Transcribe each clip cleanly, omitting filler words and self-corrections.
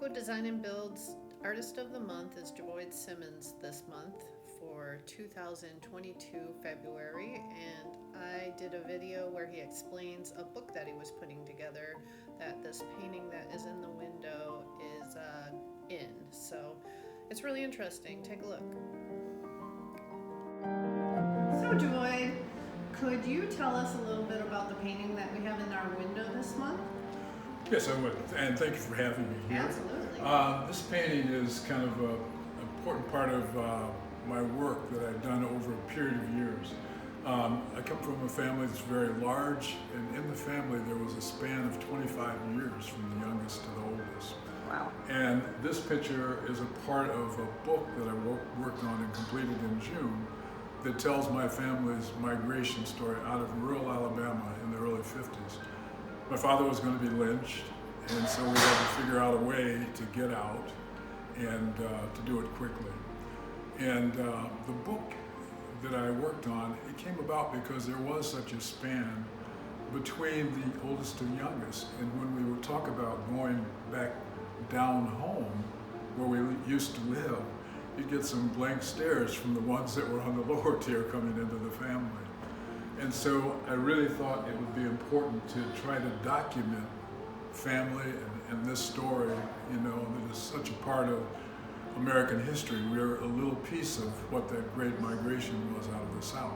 Coco Design and Build's Artist of the Month is Jevoid Simmons this month for 2022 February, and I did a video where he explains a book that he was putting together that this painting that is in the window is in. So it's really interesting. Take a look. So Jevoid, could you tell us a little bit about the painting that we have in our window this month? Yes, I would, and thank you for having me here. Absolutely. This painting is kind of an important part of my work that I've done over a period of years. I come from a family that's very large, and in the family there was a span of 25 years from the youngest to the oldest. Wow. And this picture is a part of a book that I worked on and completed in June that tells my family's migration story out of rural Alabama in the early 50s. My father was going to be lynched, and so we had to figure out a way to get out and to do it quickly. And the book that I worked on, it came about because there was such a span between the oldest and youngest. And when we would talk about going back down home, where we used to live, you'd get some blank stares from the ones that were on the lower tier coming into the family. And so I really thought it would be important to try to document family and this story, you know, that is such a part of American history. We're a little piece of what that great migration was out of the South.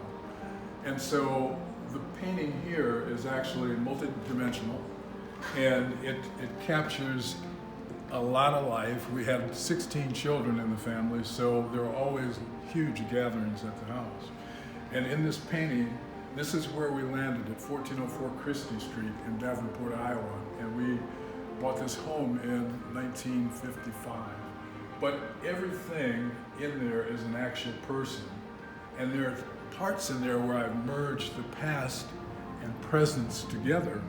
And so the painting here is actually multidimensional, and it captures a lot of life. We had 16 children in the family, so there were always huge gatherings at the house. And in this painting, this is where we landed at 1404 Christie Street in Davenport, Iowa, and we bought this home in 1955. But everything in there is an actual person, and there are parts in there where I've merged the past and presence together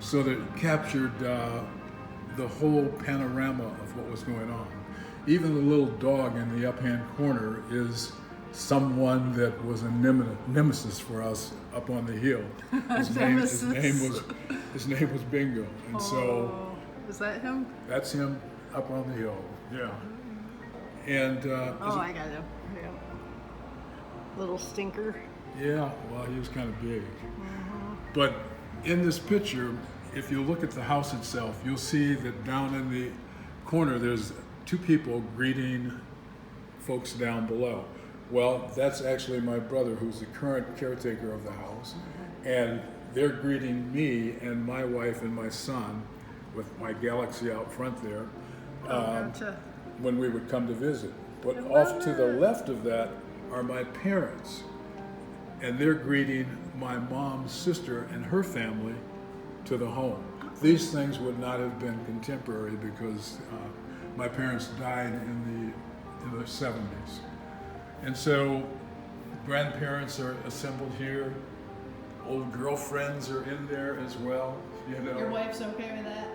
so that it captured the whole panorama of what was going on. Even the little dog in the up-hand corner is someone that was a nemesis for us up on the hill. His name was Bingo, and so is that him? That's him up on the hill. Yeah. And I got him. Yeah. Little stinker. Yeah. Well, he was kind of big. Mm-hmm. But in this picture, if you look at the house itself, you'll see that down in the corner there's two people greeting folks down below. Well, that's actually my brother, who's the current caretaker of the house, and they're greeting me and my wife and my son with my Galaxy out front there when we would come to visit. But off to the left of that are my parents, and they're greeting my mom's sister and her family to the home. These things would not have been contemporary because my parents died in the 70s. And so grandparents are assembled here. Old girlfriends are in there as well. You know. Your wife's okay with that?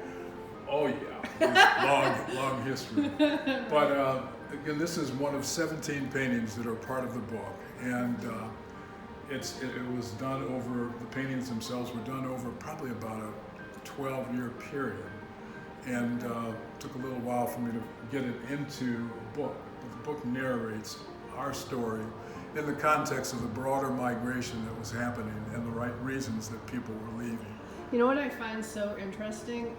Oh yeah, long history. But again, this is one of 17 paintings that are part of the book, and it was done over, the paintings themselves were done over probably about a 12-year period, and took a little while for me to get it into a book. But the book narrates our story in the context of the broader migration that was happening and the right reasons that people were leaving. You know what I find so interesting?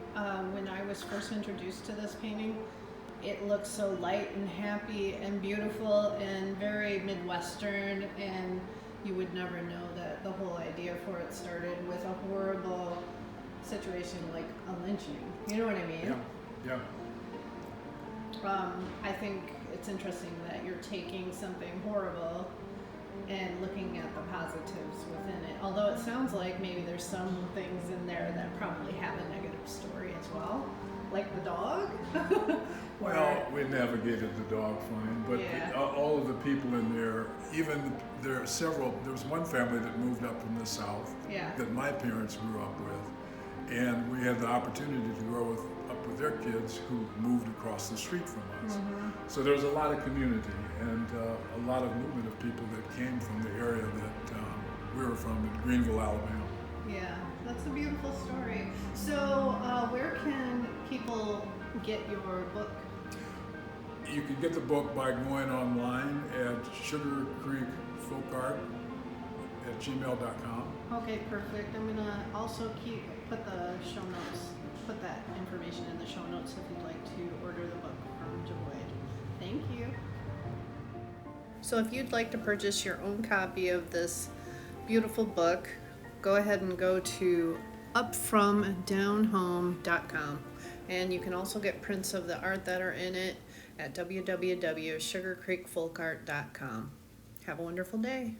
When I was first introduced to this painting, it looks so light and happy and beautiful and very Midwestern, and you would never know that the whole idea for it started with a horrible situation like a lynching. You know what I mean? Yeah. I think it's interesting that you're taking something horrible and looking at the positives within it. Although it sounds like maybe there's some things in there that probably have a negative story as well, like the dog. Well, we navigated the dog fine, but all of the people in there, there was one family that moved up from the South that my parents grew up with, and we had the opportunity to grow up with their kids who moved across the street from us. Mm-hmm. So there was a lot of community and a lot of movement of people that came from the area that we were from in Greenville, Alabama. Yeah, that's a beautiful story. So where can people get your book? You can get the book by going online at sugarcreekfolkart@gmail.com. Okay, perfect. I'm gonna also put that information in the show notes if you'd like to order the book from Jevoid. Thank you. So if you'd like to purchase your own copy of this beautiful book, go ahead and go to upfromdownhome.com, and you can also get prints of the art that are in it at www.sugarcreekfolkart.com. Have a wonderful day.